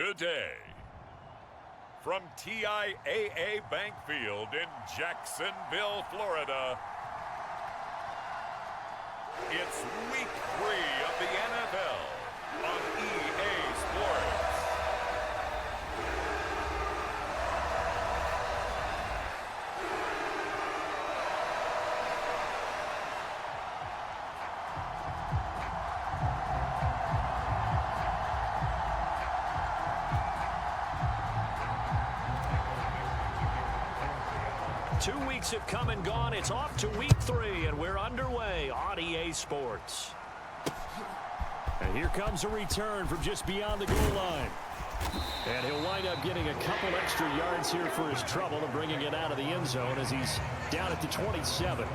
today. From TIAA Bank Field in Jacksonville, Florida, it's Week 3 of the NFL on EA Sports. 2 weeks have come and gone. It's off to Week 3, and we're underway on EA Sports. And here comes a return from just beyond the goal line. And he'll wind up getting a couple extra yards here for his trouble and bringing it out of the end zone as he's down at the 27.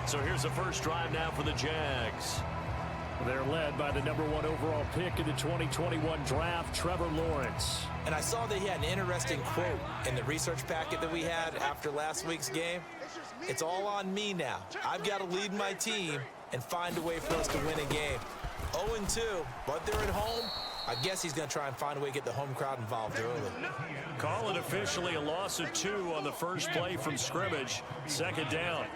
So here's the first drive now for the Jags. They're led by the #1 overall pick in the 2021 draft, Trevor Lawrence. And I saw that he had an interesting quote in the research packet that we had after last week's game. It's all on me now. I've got to lead my team and find a way for us to win a game. 0-2, but they're at home. I guess he's going to try and find a way to get the home crowd involved early. Call it officially a loss of 2 on the first play from scrimmage. Second down.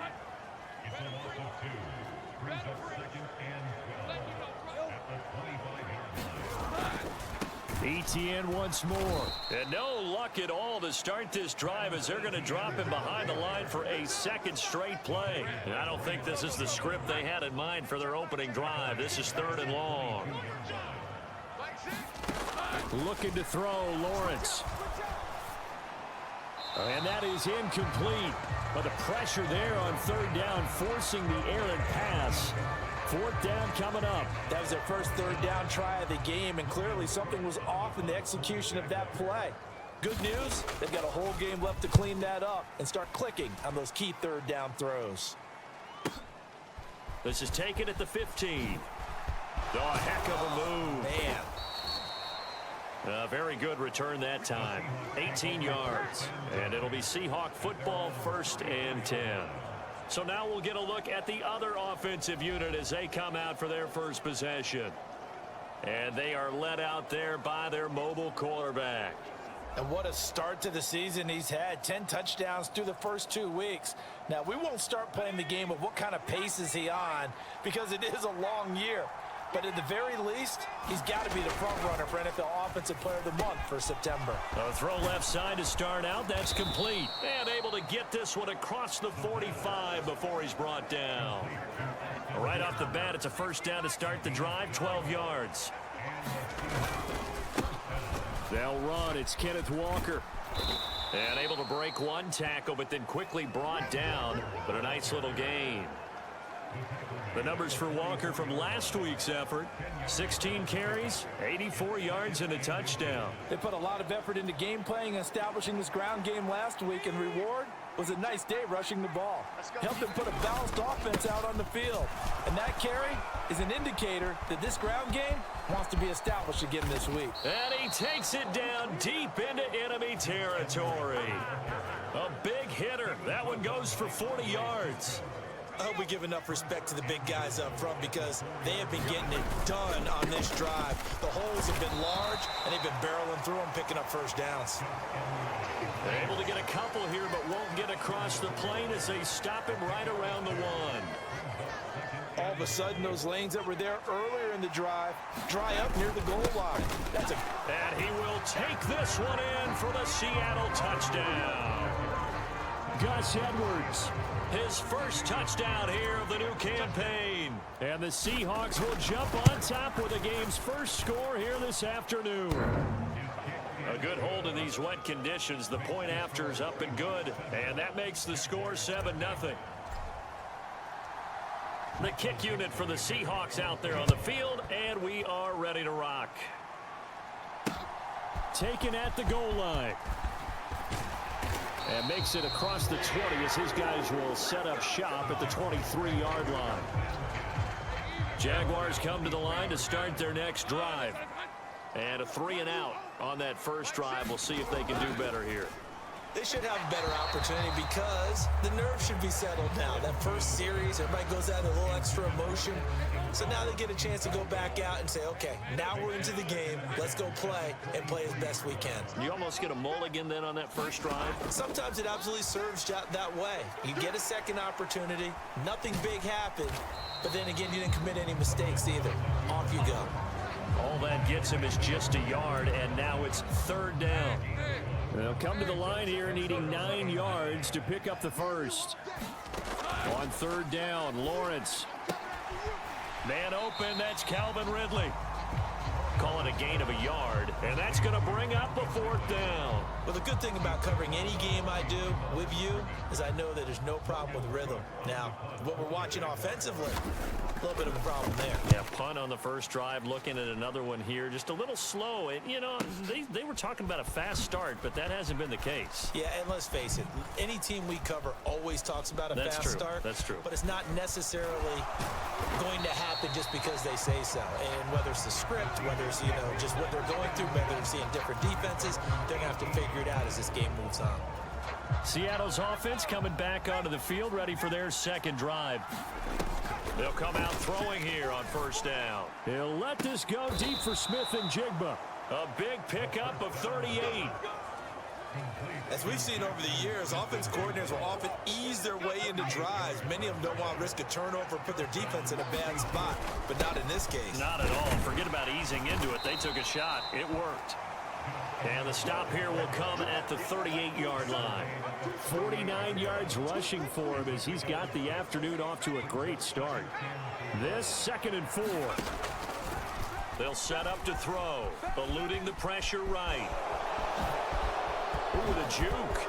ETN once more. And no luck at all to start this drive as they're going to drop him behind the line for a second straight play. And I don't think this is the script they had in mind for their opening drive. This is 3rd and long. Looking to throw, Lawrence. And that is incomplete. But the pressure there on 3rd down, forcing the errant pass. 4th down coming up. That was their first 3rd down try of the game, and clearly something was off in the execution of that play. Good news, they've got a whole game left to clean that up and start clicking on those key 3rd down throws. This is taken at the 15. Oh, a heck of a move. Man. A very good return that time. 18 yards. And it'll be Seahawk football, 1st and 10. So now we'll get a look at the other offensive unit as they come out for their first possession. And they are led out there by their mobile quarterback. And what a start to the season he's had. 10 touchdowns through the first 2 weeks. Now, we won't start playing the game of what kind of pace is he on because it is a long year. But at the very least, he's got to be the front runner for NFL Offensive Player of the Month for September. A throw left side to start out. That's complete. And able to get this one across the 45 before he's brought down. Right off the bat, it's a 1st down to start the drive, 12 yards. They'll run. It's Kenneth Walker. And able to break 1 tackle, but then quickly brought down. But a nice little gain. The numbers for Walker from last week's effort: 16 carries, 84 yards, and a touchdown. They put a lot of effort into game playing and establishing this ground game last week, and reward was a nice day rushing the ball. Helped them put a balanced offense out on the field. And that carry is an indicator that this ground game wants to be established again this week. And he takes it down deep into enemy territory. A big hitter. That one goes for 40 yards. I hope we give enough respect to the big guys up front because they have been getting it done on this drive. The holes have been large, and they've been barreling through them, picking up 1st downs. They're able to get a couple here, but won't get across the plane as they stop him right around the 1. All of a sudden, those lanes that were there earlier in the drive dry up near the goal line. And he will take this one in for the Seattle touchdown. Gus Edwards. His first touchdown here of the new campaign. And the Seahawks will jump on top with the game's first score here this afternoon. A good hold in these wet conditions. The point after is up and good. And that makes the score 7-0. The kick unit for the Seahawks out there on the field. And we are ready to rock. Taken at the goal line. And makes it across the 20 as his guys will set up shop at the 23-yard line. Jaguars come to the line to start their next drive. And a 3-and-out on that first drive. We'll see if they can do better here. They should have a better opportunity because the nerves should be settled now. That first series, everybody goes out with a little extra emotion. So now they get a chance to go back out and say, okay, now we're into the game. Let's go play and play as best we can. You almost get a mulligan then on that first drive? Sometimes it absolutely serves that way. You get a second opportunity. Nothing big happened. But then again, you didn't commit any mistakes either. Off you go. All that gets him is just a yard, and now it's third down. They'll come to the line here needing 9 yards to pick up the first. On third down, Lawrence. Man open, that's Calvin Ridley. Call it a gain of a yard, and that's going to bring up a fourth down. Well, the good thing about covering any game I do with you is I know that there's no problem with rhythm. Now, what we're watching offensively, a little bit of a problem there. Yeah, punt on the first drive, looking at another one here. Just a little slow. And, you know, they were talking about a fast start, but that hasn't been the case. Yeah, and let's face it, any team we cover always talks about a fast start. That's true. But it's not necessarily going to happen just because they say so. And whether it's the script, whether it's, you know, just what they're going through, whether they're seeing different defenses, they're going to have to figure it out as this game moves on. Seattle's offense coming back onto the field, ready for their second drive. They'll come out throwing here on first down. He'll let this go deep for Smith and Jigba. A big pickup of 38. As we've seen over the years, offense coordinators will often ease their way into drives. Many of them don't want to risk a turnover or put their defense in a bad spot, but not in this case. Not at all. Forget about easing into it. They took a shot. It worked. And the stop here will come at the 38-yard line. 49 yards rushing for him as he's got the afternoon off to a great start. This 2nd and 4. They'll set up to throw, eluding the pressure right. Ooh, the juke.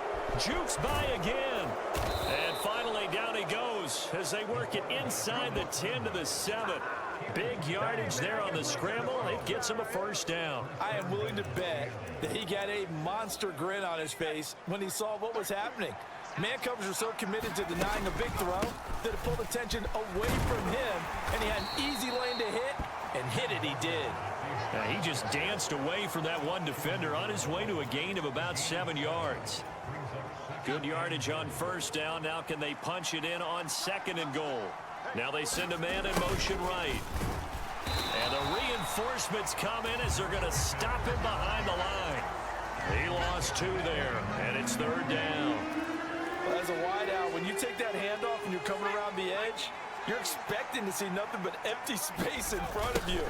Jukes by again. And finally down he goes as they work it inside the 10 to the 7. Big yardage there on the scramble. It gets him a first down. I am willing to bet that he got a monster grin on his face when he saw what was happening. Man covers are so committed to denying a big throw that it pulled attention away from him, and he had an easy lane to hit, and hit it he did. He just danced away from that one defender on his way to a gain of about 7 yards. Good yardage on first down. Now can they punch it in on 2nd and goal? Now they send a man in motion right. And the reinforcements come in as they're going to stop him behind the line. He lost 2 there, and it's third down. Well, as a wideout, when you take that handoff and you're coming around the edge, you're expecting to see nothing but empty space in front of you.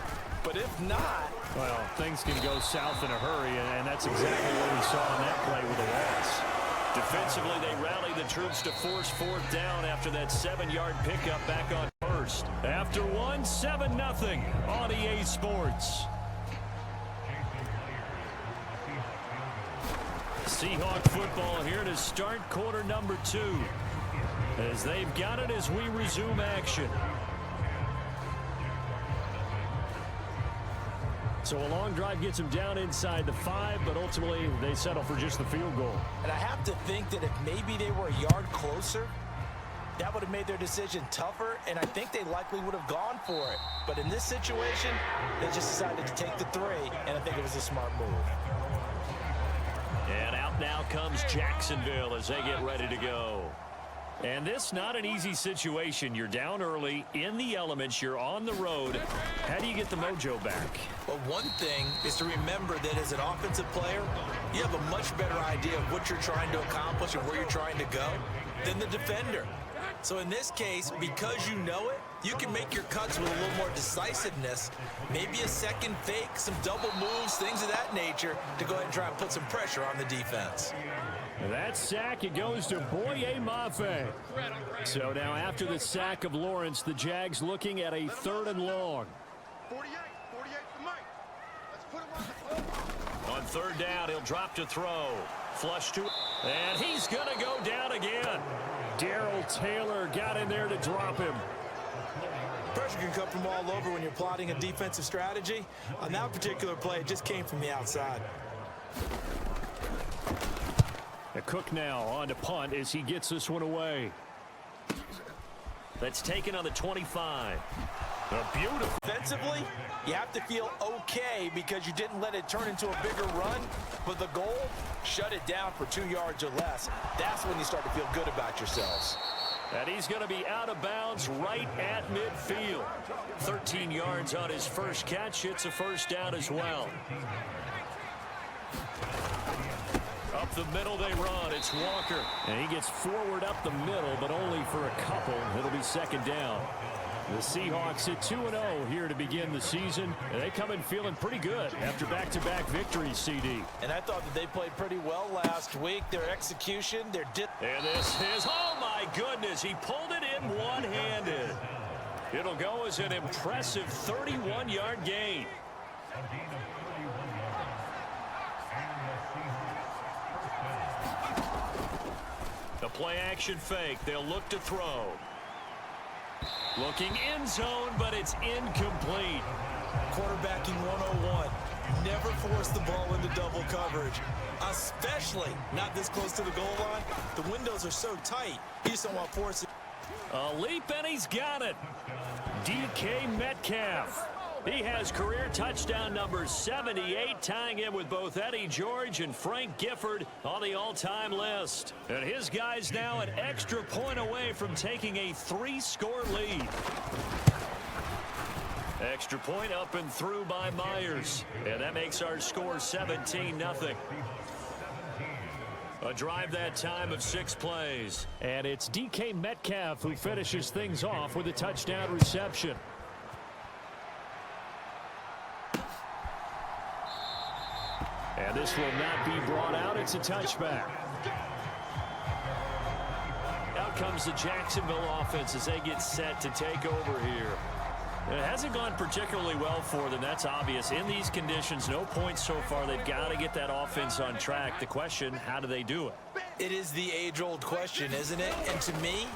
But if not... Well, things can go south in a hurry, and that's exactly what we saw on that play with the loss. Defensively, they rallied the troops to force fourth down after that 7-yard pickup back on first. After one, 7-0 on EA Sports. Seahawk football here to start quarter number 2. As they've got it as we resume action. So a long drive gets them down inside the 5, but ultimately they settle for just the field goal. And I have to think that if maybe they were a yard closer, that would have made their decision tougher, and I think they likely would have gone for it. But in this situation, they just decided to take the 3, and I think it was a smart move. And out now comes Jacksonville as they get ready to go. And this not an easy situation. You're down early, in the elements, you're on the road. How do you get the mojo back? Well, one thing is to remember that as an offensive player, you have a much better idea of what you're trying to accomplish and where you're trying to go than the defender. So in this case, because you know it, you can make your cuts with a little more decisiveness, maybe a second fake, some double moves, things of that nature, to go ahead and try and put some pressure on the defense. That sack, it goes to Boye Mafe. So now after the sack of Lawrence, the Jags looking at a 3rd and long. 48 for Mike. Let's put him on the floor. On third down, he'll drop to throw. Flush to, and he's going to go down again. Darrell Taylor got in there to drop him. Pressure can come from all over when you're plotting a defensive strategy. On that particular play, it just came from the outside. A Cook now on to punt as he gets this one away. That's taken on the 25. Beautiful. Offensively, you have to feel okay because you didn't let it turn into a bigger run. But the goal, shut it down for 2 yards or less. That's when you start to feel good about yourselves. And he's going to be out of bounds right at midfield. 13 yards on his first catch. It's a first down as well. Up the middle they run. It's Walker. And he gets forward up the middle, but only for a couple. It'll be second down. The Seahawks at 2-0 here to begin the season. And they come in feeling pretty good after back-to-back victories, CD. And I thought that they played pretty well last week. Their execution, their... And this is, oh my goodness, he pulled it in one-handed. It'll go as an impressive 31-yard gain. The play-action fake. They'll look to throw. Looking end zone, but it's incomplete. Quarterbacking 101. Never force the ball into double coverage, especially not this close to the goal line. The windows are so tight, you just don't want to force it. A leap, and he's got it. DK Metcalf. He has career touchdown number 78, tying him with both Eddie George and Frank Gifford on the all-time list. And his guy's now an extra point away from taking a 3-score lead. Extra point up and through by Myers. And that makes our score 17-0. A drive that time of 6 plays. And it's DK Metcalf who finishes things off with a touchdown reception. And this will not be brought out. It's a touchback. Out comes the Jacksonville offense as they get set to take over here. It hasn't gone particularly well for them. That's obvious. In these conditions, no points so far. They've got to get that offense on track. The question, how do they do it? It is the age-old question, isn't it? And to me,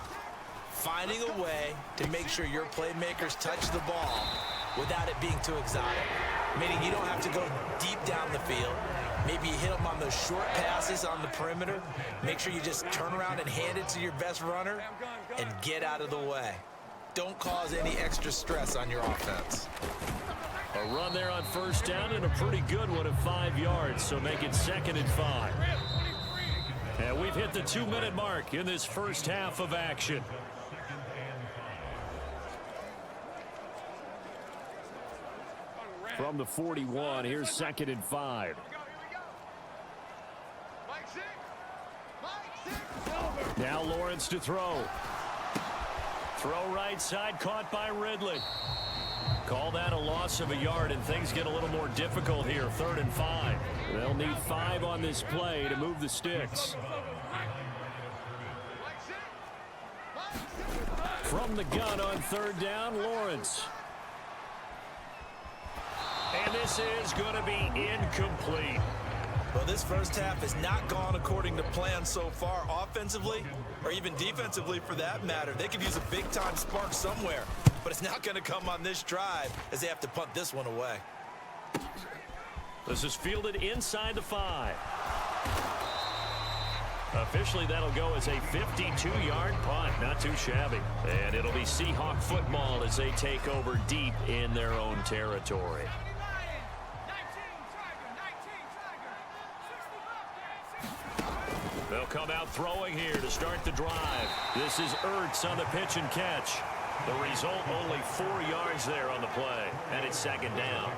finding a way to make sure your playmakers touch the ball without it being too exotic. Meaning you don't have to go deep down the field. Maybe you hit them on those short passes on the perimeter. Make sure you just turn around and hand it to your best runner and get out of the way. Don't cause any extra stress on your offense. A run there on first down and a pretty good one of 5 yards, so make it 2nd and 5. And we've hit the 2-minute mark in this first half of action. From the 41, here's 2nd and 5. Now Lawrence to throw. Throw right side, caught by Ridley. Call that a loss of a yard, and things get a little more difficult here. 3rd and 5. They'll need 5 on this play to move the sticks. From the gun on 3rd down, Lawrence. And this is going to be incomplete. Well, this first half has not gone according to plan so far offensively or even defensively for that matter. They could use a big-time spark somewhere, but it's not going to come on this drive as they have to punt this one away. This is fielded inside the 5. Officially, that'll go as a 52-yard punt. Not too shabby. And it'll be Seahawk football as they take over deep in their own territory. They'll come out throwing here to start the drive. This is Ertz on the pitch and catch. The result, only 4 yards there on the play, and it's 2nd down.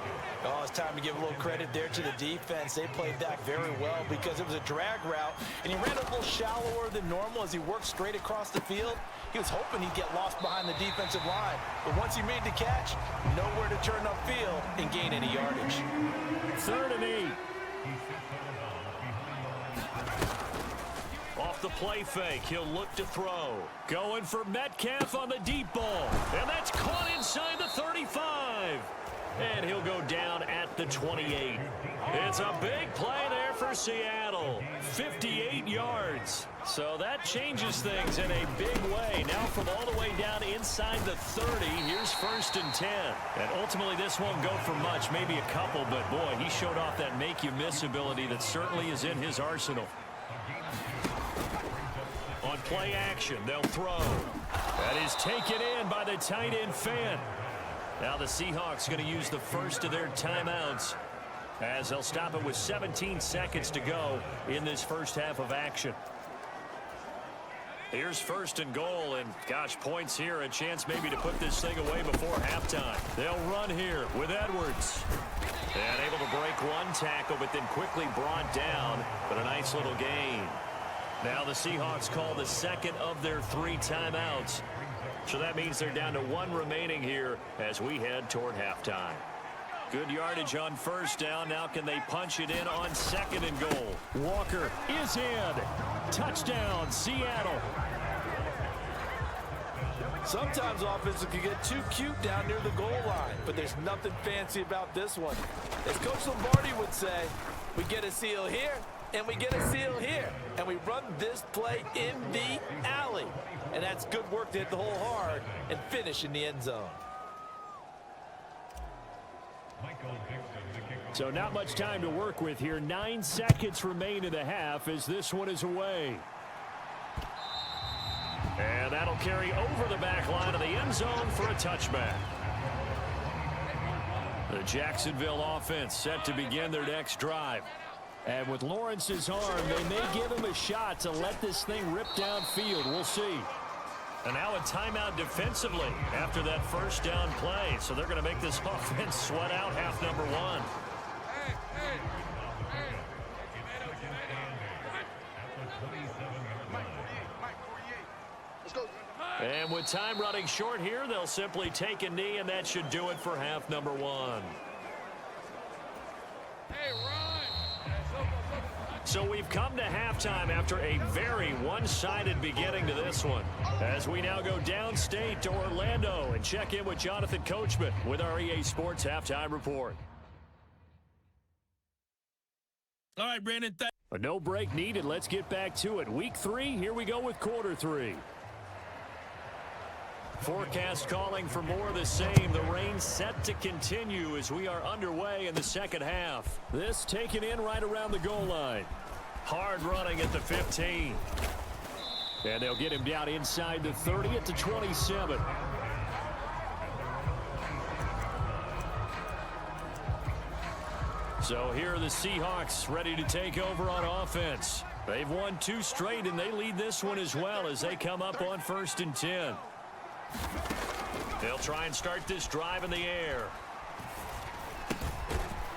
Oh, it's time to give a little credit there to the defense. They played that very well because it was a drag route, and he ran a little shallower than normal as he worked straight across the field. He was hoping he'd get lost behind the defensive line, but once he made the catch, nowhere to turn upfield and gain any yardage. 3rd and 8. Off the play fake, he'll look to throw. Going for Metcalf on the deep ball. And that's caught inside the 35. And he'll go down at the 28. It's a big play there for Seattle. 58 yards. So that changes things in a big way. Now from all the way down inside the 30, here's 1st and 10. And ultimately this won't go for much, maybe a couple, but boy, he showed off that make-you-miss ability that certainly is in his arsenal. On play action, they'll throw. That is taken in by the tight end Fant. Now the Seahawks going to use the first of their timeouts as they'll stop it with 17 seconds to go in this first half of action. Here's first and goal, and gosh, points here, a chance maybe to put this thing away before halftime. They'll run here with Edwards. And able to break one tackle, but then quickly brought down, but a nice little gain. Now the Seahawks call the second of their 3 timeouts. So that means they're down to 1 remaining here as we head toward halftime. Good yardage on first down. Now can they punch it in on second and goal? Walker is in. Touchdown, Seattle. Sometimes offenses can get too cute down near the goal line, but there's nothing fancy about this one. As Coach Lombardi would say, we get a seal here, and we get a seal here, and we run this play in the alley. And that's good work to hit the hole hard and finish in the end zone. So not much time to work with here. 9 seconds remain in the half as this one is away. And that'll carry over the back line of the end zone for a touchback. The Jacksonville offense set to begin their next drive. And with Lawrence's arm, they may give him a shot to let this thing rip downfield. We'll see. And now a timeout defensively after that first down play. So they're going to make this offense sweat out half number 1. And with time running short here, they'll simply take a knee, and that should do it for half number 1. So we've come to halftime after a very one-sided beginning to this one. As we now go downstate to Orlando and check in with Jonathan Coachman with our EA Sports Halftime Report. All right, Brandon. But no break needed. Let's get back to it. Week 3, here we go with quarter 3. Forecast calling for more of the same. The rain set to continue as we are underway in the second half. This taken in right around the goal line. Hard running at the 15. And they'll get him down inside the 30 at the 27. So here are the Seahawks ready to take over on offense. They've won 2 straight, and they lead this one as well as they come up on 1st and 10. They'll try and start this drive in the air.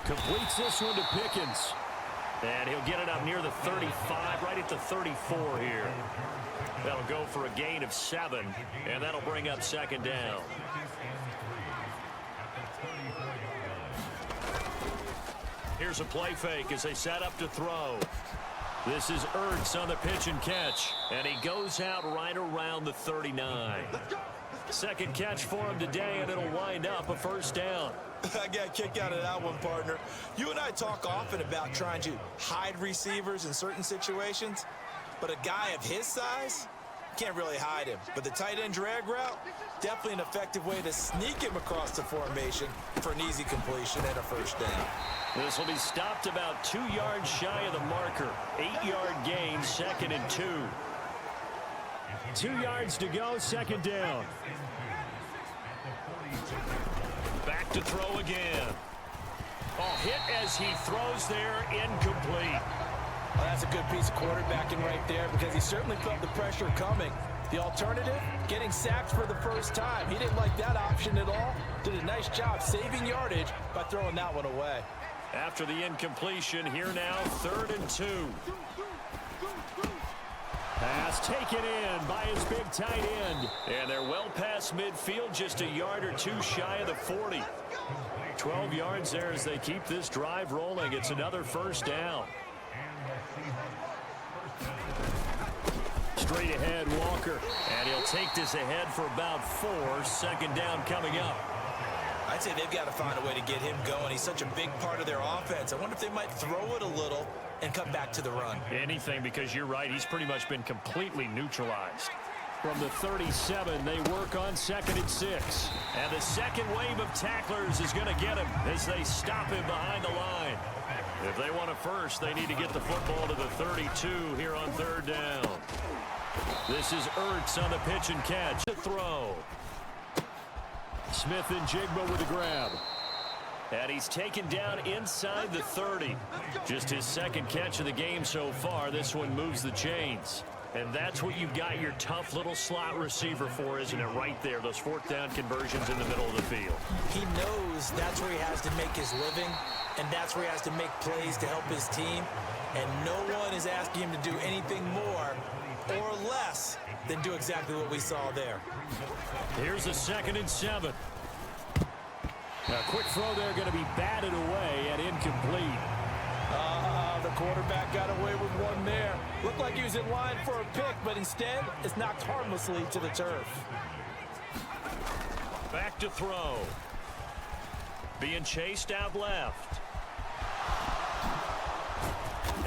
Completes this one to Pickens. And he'll get it up near the 35, right at the 34 here. That'll go for a gain of 7, and that'll bring up second down. Here's a play fake as they set up to throw. This is Ertz on the pitch and catch, and he goes out right around the 39. Second catch for him today, and it'll wind up a first down. I got a kick out of that one, partner. You and I talk often about trying to hide receivers in certain situations, but a guy of his size, can't really hide him. But the tight end drag route, definitely an effective way to sneak him across the formation for an easy completion and a first down. This will be stopped about 2 yards shy of the marker. 8-yard gain, 2nd and 2. 2 yards to go, second down. Back to throw again. Oh, hit as he throws there, incomplete. Well, that's a good piece of quarterbacking right there because he certainly felt the pressure coming. The alternative, getting sacked for the first time. He didn't like that option at all. Did a nice job saving yardage by throwing that one away. After the incompletion, here now, 3rd and 2. Pass taken in by his big tight end. And they're well past midfield, just a yard or 2 shy of the 40. 12 yards there as they keep this drive rolling. It's another first down. Straight ahead, Walker. And he'll take this ahead for about 4. Second down coming up. I'd say they've got to find a way to get him going. He's such a big part of their offense. I wonder if they might throw it a little and come back to the run. Anything, because you're right. He's pretty much been completely neutralized. From the 37, they work on 2nd and 6. And the second wave of tacklers is going to get him as they stop him behind the line. If they want a first, they need to get the football to the 32 here on 3rd down. This is Ertz on the pitch and catch. The throw. Smith and Jigba with the grab. And he's taken down inside the 30. Just his second catch of the game so far. This one moves the chains. And that's what you've got your tough little slot receiver for, isn't it? Right there, those fourth down conversions in the middle of the field. He knows that's where he has to make his living, and that's where he has to make plays to help his team. And no one is asking him to do anything more or less than do exactly what we saw there. Here's a 2nd and 7. A quick throw there, going to be batted away and incomplete. The quarterback got away with one there. Looked like he was in line for a pick, but instead it's knocked harmlessly to the turf. Back to throw. Being chased out left.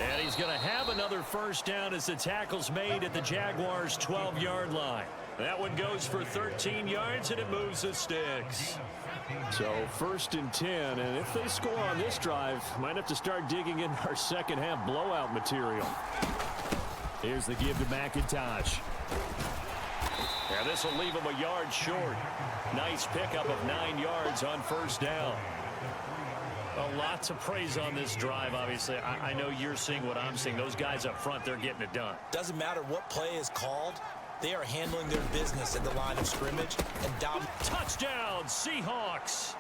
And he's going to have another first down as the tackle's made at the Jaguars' 12-yard line. That one goes for 13 yards, and it moves the sticks. So 1st and 10, and if they score on this drive, might have to start digging in our second half blowout material. Here's the give to McIntosh. Yeah, this will leave him a yard short. Nice pickup of 9 yards on first down. A lot to praise on this drive, obviously. I know you're seeing what I'm seeing. Those guys up front, they're getting it done. Doesn't matter what play is called. They are handling their business at the line of scrimmage and dominating. Touchdown, Seahawks.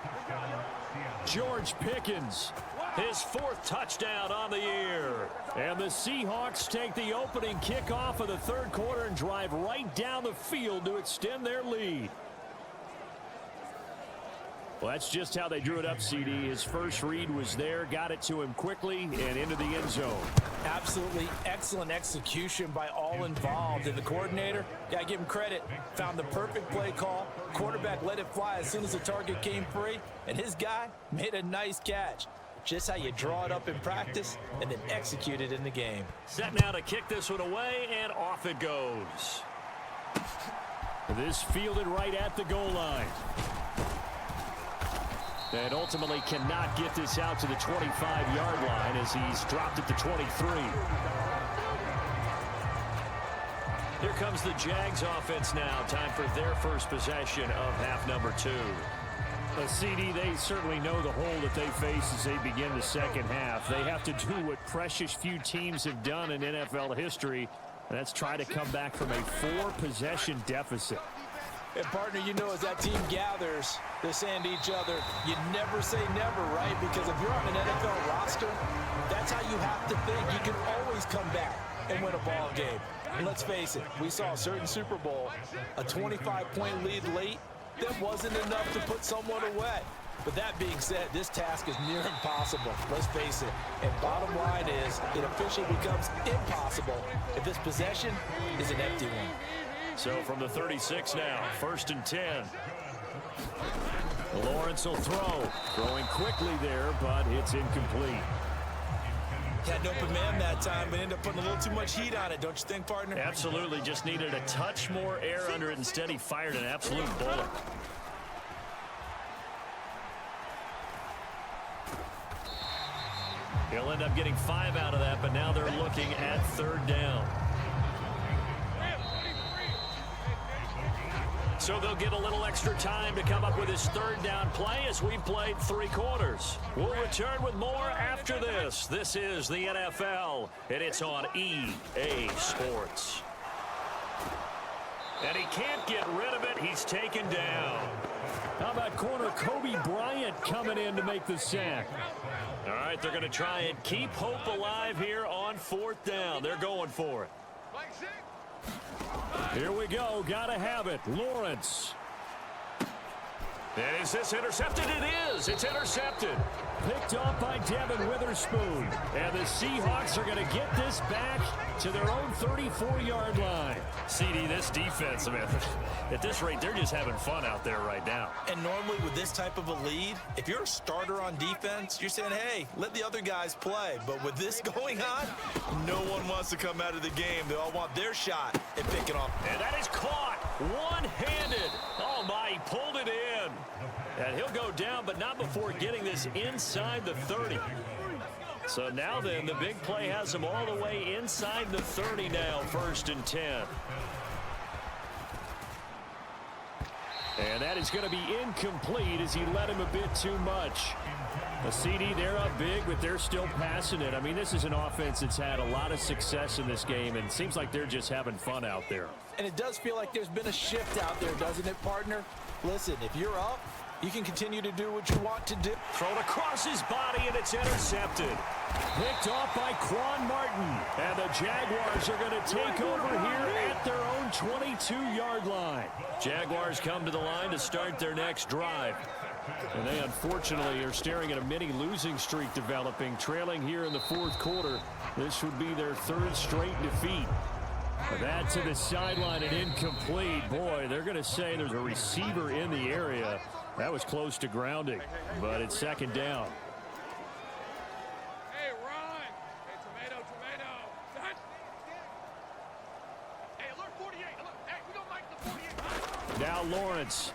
George Pickens, His 4th touchdown on the year. and the Seahawks take the opening kickoff of the 3rd quarter and drive right down the field to extend their lead. Well, that's just how they drew it up, CD. His first read was there, got it to him quickly, and into the end zone. Absolutely excellent execution by all involved. And the coordinator, got to give him credit, found the perfect play call. Quarterback let it fly as soon as the target came free, and his guy made a nice catch. Just how you draw it up in practice and then execute it in the game. Set now to kick this one away, and off it goes. This fielded right at the goal line. And ultimately cannot get this out to the 25-yard line as he's dropped it to 23. Here comes the Jags offense now. Time for their first possession of half number 2. CD, they certainly know the hole that they face as they begin the second half. They have to do what precious few teams have done in NFL history, and that's try to come back from a 4-possession deficit. And partner, you know, as that team gathers, they're saying to each other, you never say never, right? Because if you're on an NFL roster, that's how you have to think. You can always come back and win a ball game. And let's face it, we saw a certain Super Bowl, a 25-point lead late, that wasn't enough to put someone away. But that being said, this task is near impossible. Let's face it. And bottom line is, it officially becomes impossible if this possession is an empty one. So from the 36 now, 1st and 10. Lawrence will throw. Throwing quickly there, but it's incomplete. Had an open man that time, but ended up putting a little too much heat on it, don't you think, partner? Absolutely. Just needed a touch more air under it. Instead, he fired an absolute bullet. He'll end up getting 5 out of that, but now they're looking at 3rd down. So they'll get a little extra time to come up with his 3rd down play as we've played 3 quarters. We'll return with more after this. This is the NFL, and it's on EA Sports. And he can't get rid of it. He's taken down. How about corner Kobe Bryant coming in to make the sack? All right, they're going to try and keep hope alive here on 4th down. They're going for it. Here we go. Got to have it. Lawrence. Is this intercepted? It is. It's intercepted. Picked off by Devin Witherspoon. And the Seahawks are going to get this back to their own 34-yard line. CD, this defense, man, at this rate, they're just having fun out there right now. And normally with this type of a lead, if you're a starter on defense, you're saying, hey, let the other guys play. But with this going on, no one wants to come out of the game. They all want their shot at picking off. And that is caught one-handed. Oh, my, he pulled it in. And he'll go down, but not before getting this inside the 30. So now then, the big play has him all the way inside the 30 now, 1st and 10. And that is going to be incomplete as he led him a bit too much. A CD, they're up big, but they're still passing it. I mean, this is an offense that's had a lot of success in this game, and it seems like they're just having fun out there. And it does feel like there's been a shift out there, doesn't it, partner? Listen, if you're up, you can continue to do what you want to do. Thrown across his body, and it's intercepted. Picked off by Quan Martin. And the Jaguars are going to take over here at their own 22-yard line. Jaguars come to the line to start their next drive. And they unfortunately are staring at a mini losing streak developing, trailing here in the fourth quarter. This would be their third straight defeat. That to the sideline and incomplete. Boy, they're going to say there's a receiver in the area. That was close to grounding, but it's second down. Hey, Ron. Hey, tomato. Set. Hey, alert 48. Alert. Hey, we don't like the 48. Now Lawrence.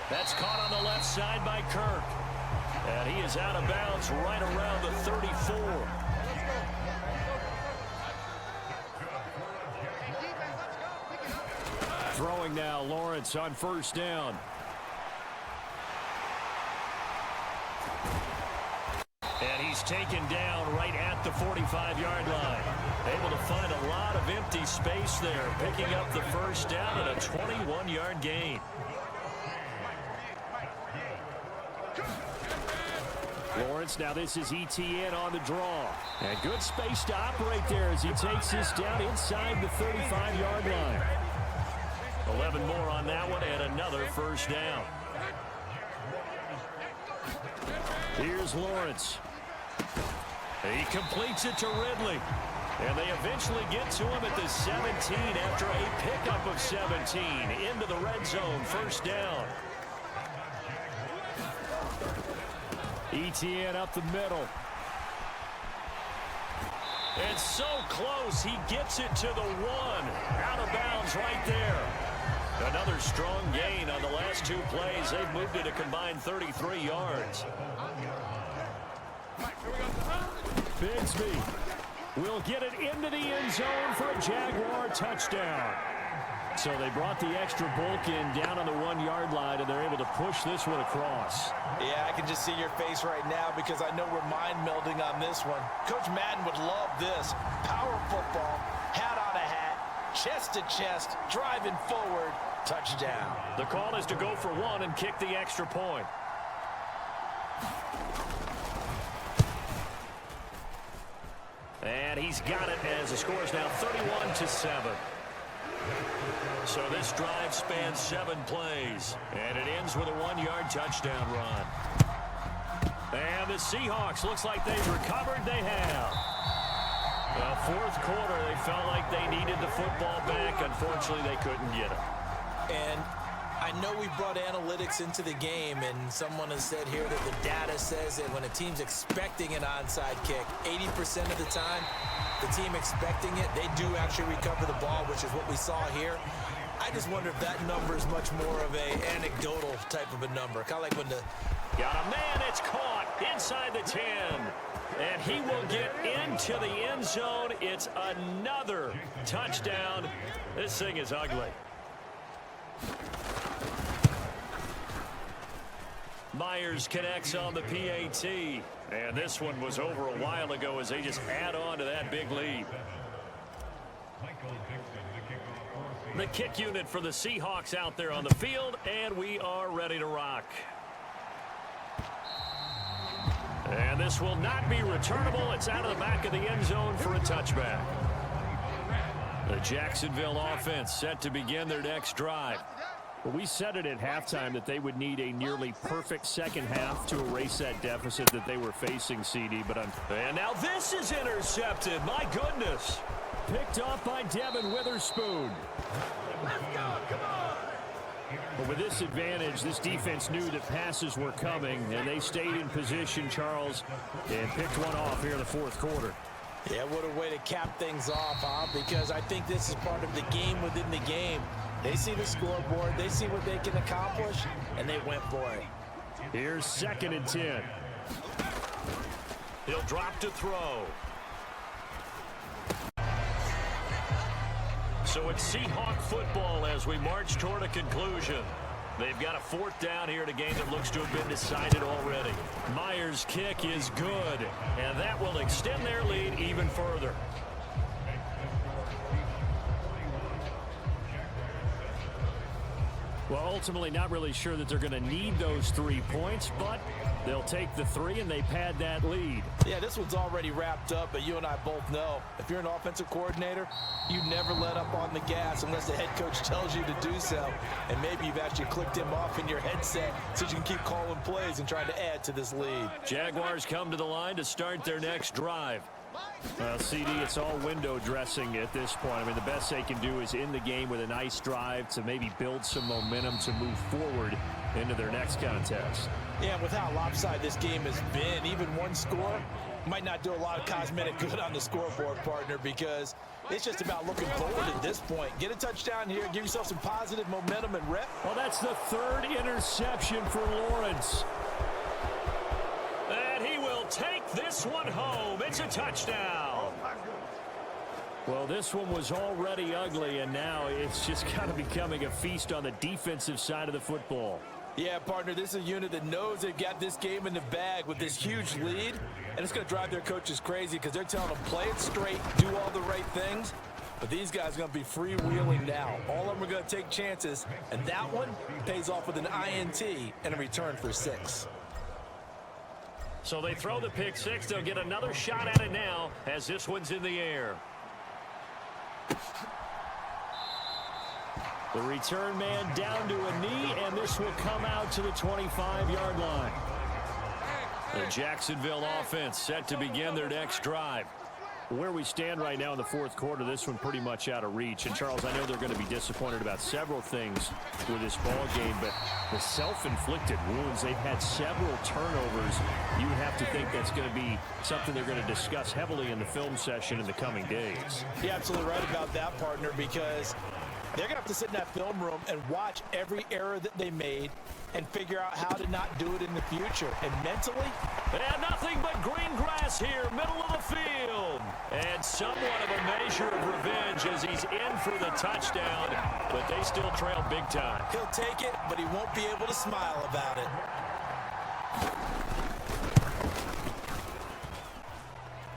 That's caught on the left side by Kirk. And he is out of bounds right around the 34. Throwing now, Lawrence on first down. And he's taken down right at the 45-yard line. Able to find a lot of empty space there, picking up the first down and a 21-yard gain. Lawrence, now this is ETN on the draw. And good space to operate there as he takes this down inside the 35-yard line. 11 more on that one and another first down. Here's Lawrence. He completes it to Ridley. And they eventually get to him at the 17 after a pickup of 17 into the red zone, first down. ETN up the middle. It's so close, he gets it to the 1. Out of bounds right there. Another strong gain on the last two plays. They've moved it a combined 33 yards. Bigsby will get it into the end zone for a Jaguar touchdown. So they brought the extra bulk in down on the 1-yard line, and they're able to push this one across. Yeah, I can just see your face right now because I know we're mind melding on this one. Coach Madden would love this. Power football, hat on a hat, chest to chest, driving forward, touchdown. The call is to go for one and kick the extra point. And he's got it as the score is now 31-7. So this drive spans 7 plays, and it ends with a 1-yard touchdown run. And the Seahawks, looks like they've recovered. They have. The fourth quarter, they felt like they needed the football back. Unfortunately, they couldn't get it. And I know we brought analytics into the game, and someone has said here that the data says that when a team's expecting an onside kick, 80% of the time, the team expecting it, they do actually recover the ball, which is what we saw here. I just wonder if that number is much more of a anecdotal type of a number. Kind of like when the... Got a man, it's caught inside the 10. And he will get into the end zone. It's another touchdown. This thing is ugly. Myers connects on the PAT. And this one was over a while ago as they just add on to that big lead. The kick unit for the Seahawks out there on the field, and we are ready to rock. And this will not be returnable. It's out of the back of the end zone for a touchback. The Jacksonville offense set to begin their next drive. Well, we said it at halftime that they would need a nearly perfect second half to erase that deficit that they were facing, CD. And now this is intercepted. My goodness. Picked off by Devin Witherspoon. Let's go, come on! But with this advantage, this defense knew that passes were coming, and they stayed in position, Charles, and picked one off here in the fourth quarter. Yeah, what a way to cap things off, huh? Because I think this is part of the game within the game. They see the scoreboard, they see what they can accomplish, and they went for it. Here's 2nd and 10. He'll drop to throw. So it's Seahawk football as we march toward a conclusion. They've got a 4th down here in a game that looks to have been decided already. Myers' kick is good, and that will extend their lead even further. Well, ultimately not really sure that they're going to need those 3 points, but they'll take the 3 and they pad that lead. Yeah, this one's already wrapped up, but you and I both know if you're an offensive coordinator, you never let up on the gas unless the head coach tells you to do so. And maybe you've actually clicked him off in your headset so you can keep calling plays and trying to add to this lead. Jaguars come to the line to start their next drive. Well, CD, it's all window dressing at this point. I mean, the best they can do is end the game with a nice drive to maybe build some momentum to move forward into their next contest. Yeah, with how lopsided this game has been, even one score might not do a lot of cosmetic good on the scoreboard, partner, because it's just about looking forward at this point. Get a touchdown here, give yourself some positive momentum and rep. Well, that's the 3rd interception for Lawrence. And he will take this one home. It's a touchdown. Well, this one was already ugly, and now it's just kind of becoming a feast on the defensive side of the football. Yeah, partner, this is a unit that knows they've got this game in the bag with this huge lead, and it's going to drive their coaches crazy because they're telling them play it straight, do all the right things. But these guys are going to be freewheeling now. All of them are going to take chances, and that one pays off with an INT and a return for 6. So they throw the pick 6. They'll get another shot at it now as this one's in the air. The return man down to a knee, and this will come out to the 25-yard line. The Jacksonville offense set to begin their next drive. Where we stand right now in the 4th quarter, this one pretty much out of reach. And, Charles, I know they're going to be disappointed about several things with this ball game, but the self-inflicted wounds, they've had several turnovers. You have to think that's going to be something they're going to discuss heavily in the film session in the coming days. You're absolutely right about that, partner, because they're going to have to sit in that film room and watch every error that they made and figure out how to not do it in the future. And mentally, and nothing but green grass here, middle of the field. And somewhat of a measure of revenge as he's in for the touchdown, but they still trail big time. He'll take it, but he won't be able to smile about it.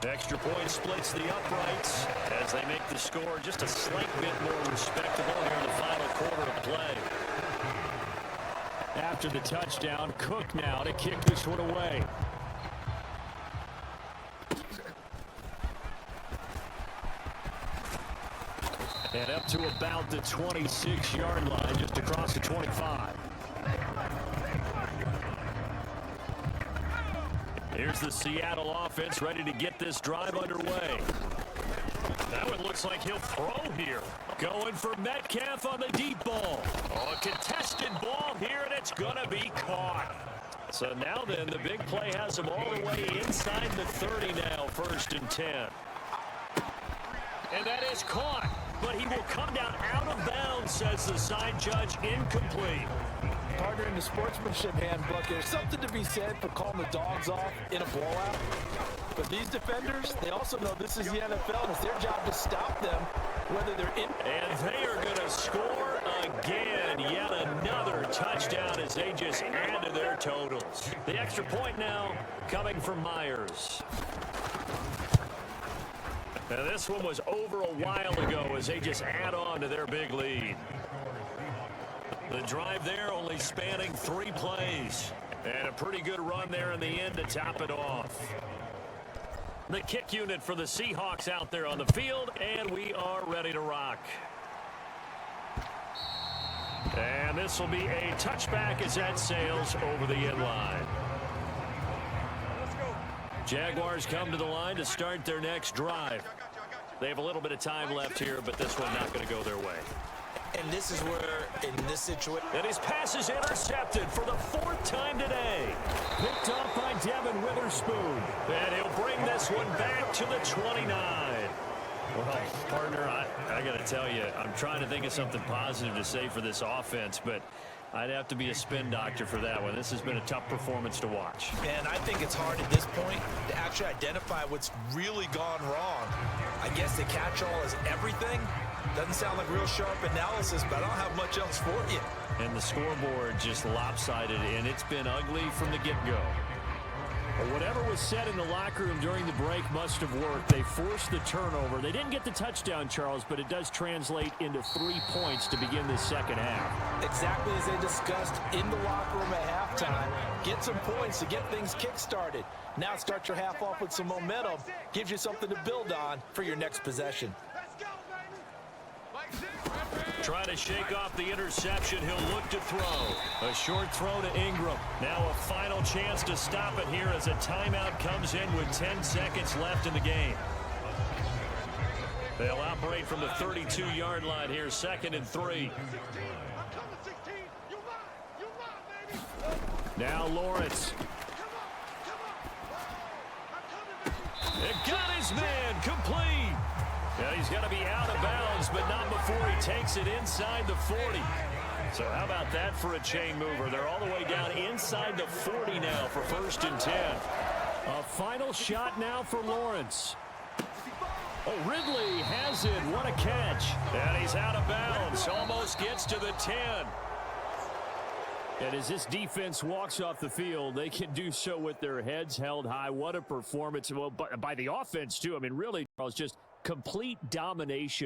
Extra point splits the uprights as they make the score just a slight bit more respectable here in the final quarter of play. After the touchdown, Cook now to kick this one away. And up to about the 26-yard line, just across the 25. Here's the Seattle offense ready to get this drive underway. That one looks like he'll throw here. Going for Metcalf on the deep ball. Oh, a contested ball here, and it's going to be caught. So now then, the big play has him all the way inside the 30 now, 1st and 10. And that is caught, but he will come down out of bounds, says the side judge, incomplete. Partner, in the sportsmanship handbook, there's something to be said for calling the dogs off in a blowout. But these defenders, they also know this is the NFL, and it's their job to stop them, whether they're in. And they are going to score again. Yet another touchdown as they just add to their totals. The extra point now coming from Myers. And this one was over a while ago as they just add on to their big lead. The drive there only spanning 3 plays. And a pretty good run there in the end to top it off. The kick unit for the Seahawks out there on the field, and we are ready to rock. And this will be a touchback as that sails over the end line. Jaguars come to the line to start their next drive. They have a little bit of time left here, but this one not going to go their way. And this is where, in this situation... And his pass is intercepted for the 4th time today. Picked up by Devin Witherspoon. And he'll bring this one back to the 29. Well, partner, I got to tell you, I'm trying to think of something positive to say for this offense, but I'd have to be a spin doctor for that one. This has been a tough performance to watch. And I think it's hard at this point to actually identify what's really gone wrong. I guess the catch-all is everything, Doesn't sound like real sharp analysis, but I don't have much else for you. And the scoreboard just lopsided, and it's been ugly from the get-go. Well, whatever was said in the locker room during the break must have worked. They forced the turnover. They didn't get the touchdown, Charles, but it does translate into 3 points to begin the second half. Exactly as they discussed in the locker room at halftime. Get some points to get things kick-started. Now start your half off with some momentum. Gives you something to build on for your next possession. Trying to shake off the interception. He'll look to throw. A short throw to Ingram. Now a final chance to stop it here as a timeout comes in with 10 seconds left in the game. They'll operate from the 32-yard line here, 2nd and 3. Now Lawrence. It got his man complete. Yeah, he's got to be out of bounds, but not before he takes it inside the 40. So how about that for a chain mover? They're all the way down inside the 40 now for 1st and 10. A final shot now for Lawrence. Oh, Ridley has it. What a catch. And he's out of bounds. Almost gets to the 10. And as this defense walks off the field, they can do so with their heads held high. What a performance. Well, by the offense, too. I mean, really, Charles, just complete domination.